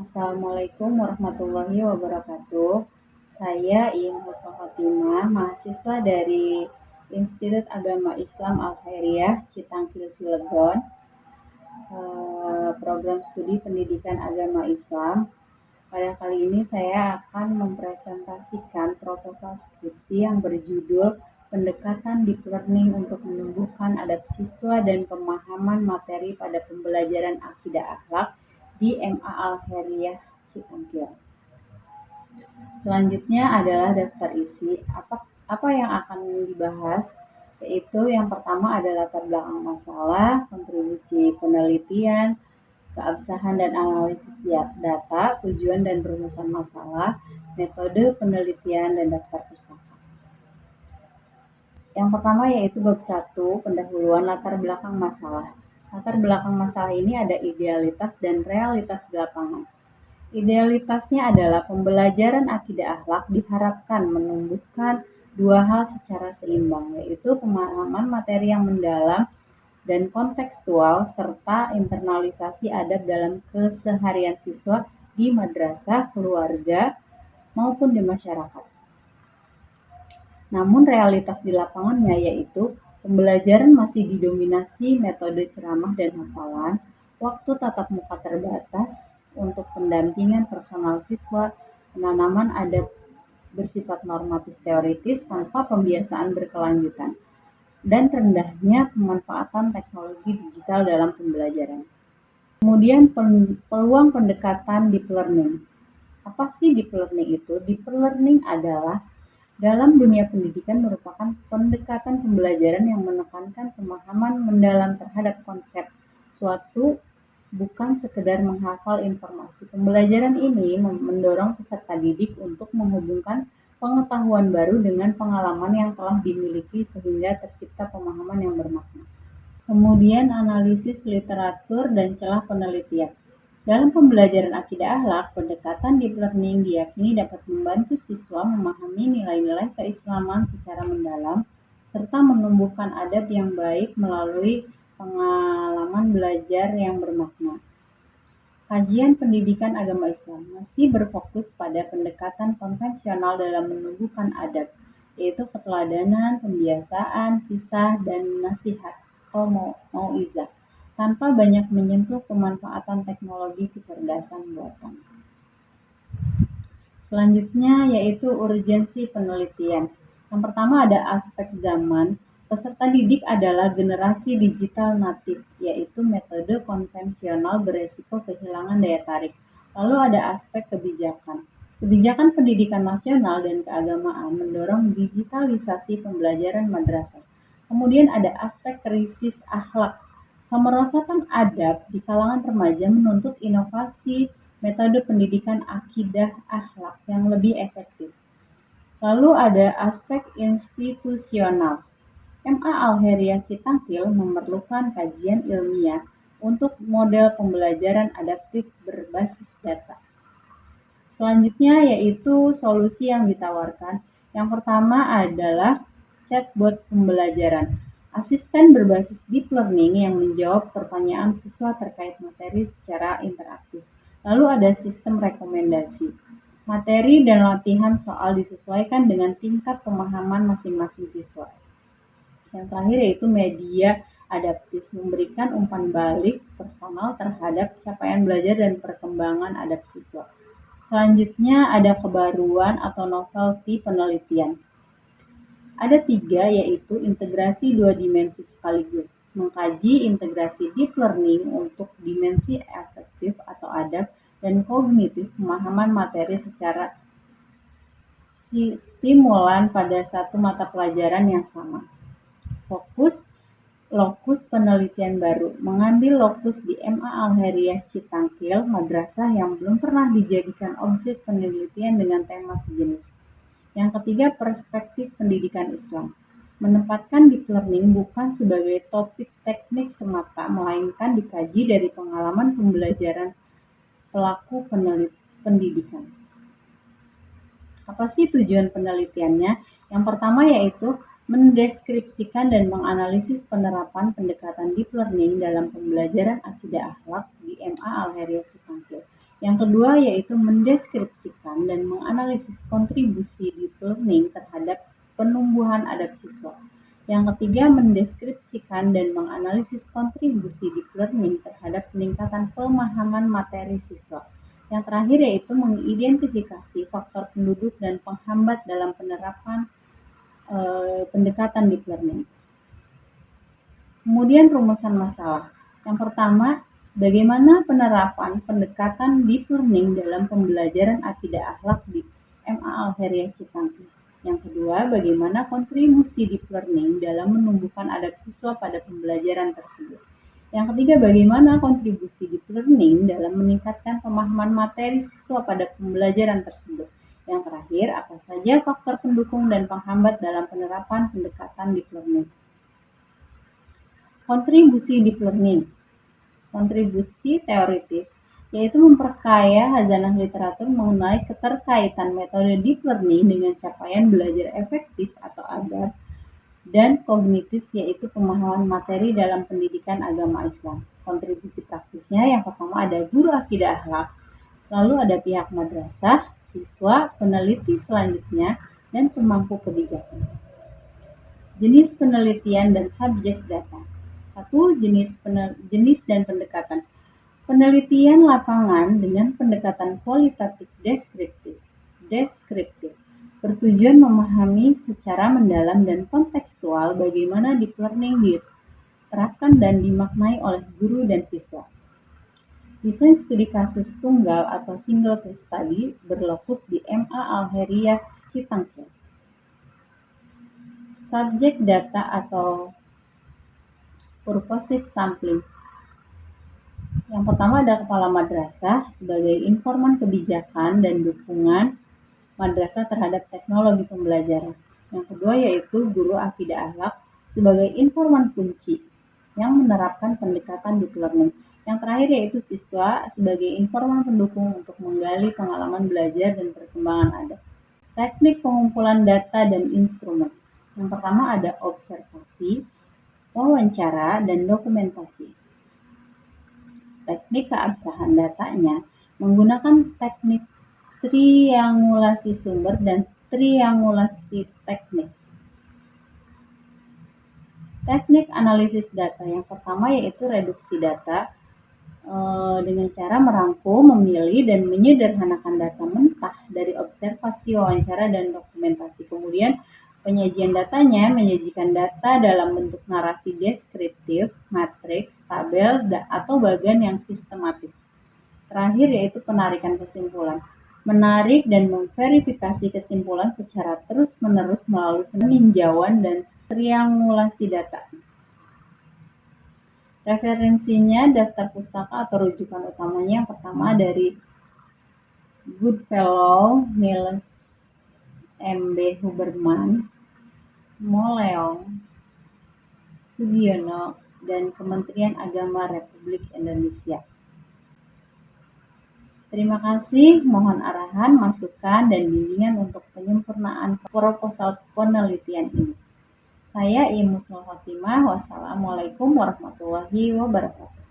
Assalamualaikum warahmatullahi wabarakatuh. Saya Iin Husnul Khotimah, mahasiswa dari Institut Agama Islam Al-Khairiyah, Citangkil, Cilegon, program studi pendidikan agama Islam. Pada kali ini saya akan mempresentasikan proposal skripsi yang berjudul Pendekatan Deep Learning untuk Menumbuhkan Adab Siswa dan Pemahaman Materi pada Pembelajaran Akidah Akhlak di MA Al-Khairiyah Citangkil. Selanjutnya adalah daftar isi. Apa yang akan dibahas? Yaitu yang pertama adalah latar belakang masalah, kontribusi penelitian, keabsahan dan analisis data, tujuan dan perumusan masalah, metode penelitian, dan daftar pustaka. Yang pertama yaitu bab 1, pendahuluan latar belakang masalah. Latar belakang masalah ini ada idealitas dan realitas di lapangan. Idealitasnya adalah pembelajaran akidah akhlak diharapkan menumbuhkan dua hal secara seimbang, yaitu pemahaman materi yang mendalam dan kontekstual serta internalisasi adab dalam keseharian siswa di madrasah, keluarga, maupun di masyarakat. Namun realitas di lapangannya yaitu pembelajaran masih didominasi metode ceramah dan hafalan, waktu tatap muka terbatas untuk pendampingan personal siswa, penanaman adab bersifat normatif teoritis tanpa pembiasaan berkelanjutan, dan rendahnya pemanfaatan teknologi digital dalam pembelajaran. Kemudian peluang pendekatan deep learning. Apa sih deep learning itu? Deep learning adalah dalam dunia pendidikan merupakan pendekatan pembelajaran yang menekankan pemahaman mendalam terhadap konsep suatu, bukan sekedar menghafal informasi. Pembelajaran ini mendorong peserta didik untuk menghubungkan pengetahuan baru dengan pengalaman yang telah dimiliki sehingga tercipta pemahaman yang bermakna. Kemudian analisis literatur dan celah penelitian. Dalam pembelajaran akidah akhlak, pendekatan deep learning diyakini dapat membantu siswa memahami nilai-nilai keislaman secara mendalam serta menumbuhkan adab yang baik melalui pengalaman belajar yang bermakna. Kajian pendidikan agama Islam masih berfokus pada pendekatan konvensional dalam menumbuhkan adab, yaitu keteladanan, pembiasaan, kisah, dan nasihat atau mau'izah, tanpa banyak menyentuh pemanfaatan teknologi kecerdasan buatan. Selanjutnya yaitu urgensi penelitian. Yang pertama ada aspek zaman. Peserta didik adalah generasi digital natif, yaitu metode konvensional beresiko kehilangan daya tarik. Lalu ada aspek kebijakan. Kebijakan pendidikan nasional dan keagamaan mendorong digitalisasi pembelajaran madrasah. Kemudian ada aspek krisis akhlak. Kemerosotan adab di kalangan remaja menuntut inovasi metode pendidikan akidah akhlak yang lebih efektif. Lalu ada aspek institusional. MA Al-Khairiyah Citangkil memerlukan kajian ilmiah untuk model pembelajaran adaptif berbasis data. Selanjutnya yaitu solusi yang ditawarkan. Yang pertama adalah chatbot pembelajaran. Asisten berbasis deep learning yang menjawab pertanyaan siswa terkait materi secara interaktif. Lalu ada sistem rekomendasi. Materi dan latihan soal disesuaikan dengan tingkat pemahaman masing-masing siswa. Yang terakhir yaitu media adaptif, memberikan umpan balik personal terhadap capaian belajar dan perkembangan adab siswa. Selanjutnya ada kebaruan atau novelty penelitian. Ada 3, yaitu integrasi 2 dimensi sekaligus. Mengkaji integrasi deep learning untuk dimensi afektif atau adab dan kognitif, pemahaman materi secara stimulan pada satu mata pelajaran yang sama. Lokus penelitian baru. Mengambil lokus di MA Al-Khairiyah Citangkil, madrasah yang belum pernah dijadikan objek penelitian dengan tema sejenis. Yang ketiga, perspektif pendidikan Islam. Menempatkan deep learning bukan sebagai topik teknik semata, melainkan dikaji dari pengalaman pembelajaran pelaku pendidikan. Apa sih tujuan penelitiannya? Yang pertama yaitu mendeskripsikan dan menganalisis penerapan pendekatan deep learning dalam pembelajaran akidah akhlak di MA Al-Khairiyah Citangkil. Yang kedua yaitu mendeskripsikan dan menganalisis kontribusi deep learning terhadap penumbuhan adab siswa. Yang ketiga, mendeskripsikan dan menganalisis kontribusi deep learning terhadap peningkatan pemahaman materi siswa. Yang terakhir yaitu mengidentifikasi faktor penduduk dan penghambat dalam penerapan pendekatan deep learning. Kemudian rumusan masalah. Yang pertama, bagaimana penerapan pendekatan deep learning dalam pembelajaran akidah akhlak di MA Al-Khairiyah Citangkir. Yang kedua, bagaimana kontribusi deep learning dalam menumbuhkan adab siswa pada pembelajaran tersebut. Yang ketiga, bagaimana kontribusi deep learning dalam meningkatkan pemahaman materi siswa pada pembelajaran tersebut. Yang terakhir, apa saja faktor pendukung dan penghambat dalam penerapan pendekatan deep learning. Kontribusi deep learning. Kontribusi teoritis yaitu memperkaya khazanah literatur mengenai keterkaitan metode deep learning dengan capaian belajar efektif atau ADAP dan kognitif yaitu pemahaman materi dalam pendidikan agama Islam. Kontribusi praktisnya yang pertama ada guru akidah akhlak, lalu ada pihak madrasah, siswa, peneliti selanjutnya, dan pemangku kebijakan. Jenis penelitian dan subjek data. 1. Jenis dan pendekatan. Penelitian lapangan dengan pendekatan kualitatif deskriptif bertujuan memahami secara mendalam dan kontekstual bagaimana deep learning diterapkan dan dimaknai oleh guru dan siswa. Desain studi kasus tunggal atau single case study berlokus di MA Al-Khairiyah Citangkir. Subjek data atau purposive sampling. Yang pertama ada kepala madrasah sebagai informan kebijakan dan dukungan madrasah terhadap teknologi pembelajaran. Yang kedua yaitu guru akidah akhlak sebagai informan kunci yang menerapkan pendekatan deep learning. Yang terakhir yaitu siswa sebagai informan pendukung untuk menggali pengalaman belajar dan perkembangan adab. Teknik pengumpulan data dan instrumen. Yang pertama ada observasi, wawancara, dan dokumentasi. Teknik keabsahan datanya menggunakan teknik triangulasi sumber dan triangulasi teknik. Teknik analisis data yang pertama yaitu reduksi data dengan cara merangkum, memilih, dan menyederhanakan data mentah dari observasi, wawancara, dan dokumentasi. Kemudian penyajian datanya menyajikan data dalam bentuk narasi deskriptif, matriks, tabel, atau bagan yang sistematis. Terakhir yaitu penarikan kesimpulan. Menarik dan memverifikasi kesimpulan secara terus-menerus melalui peninjauan dan triangulasi data. Referensinya daftar pustaka atau rujukan utamanya yang pertama dari Goodfellow, Miles M.B. Huberman, Moleong, Sugiono, dan Kementerian Agama Republik Indonesia. Terima kasih, mohon arahan, masukan, dan bimbingan untuk penyempurnaan proposal penelitian ini. Saya Imus Khotimah, wassalamualaikum warahmatullahi wabarakatuh.